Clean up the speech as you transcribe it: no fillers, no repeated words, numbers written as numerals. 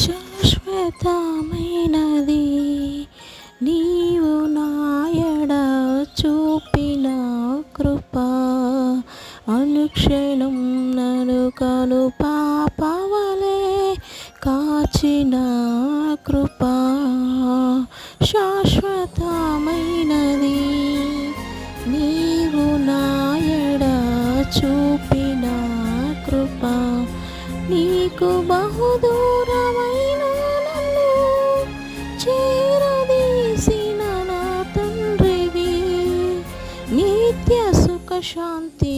శాశ్వతమైనది నీవు నాయడ చూపిన కృప, అనుక్షణం నన్ను కను పాపవలే కాచిన కృప. శాశ్వతమైనది నీవు నాయడ చూపిన కృప, నీకు బహుదూరమైన నన్ను చేరదీసిన నా తండ్రివి, నిత్య సుఖ శాంతి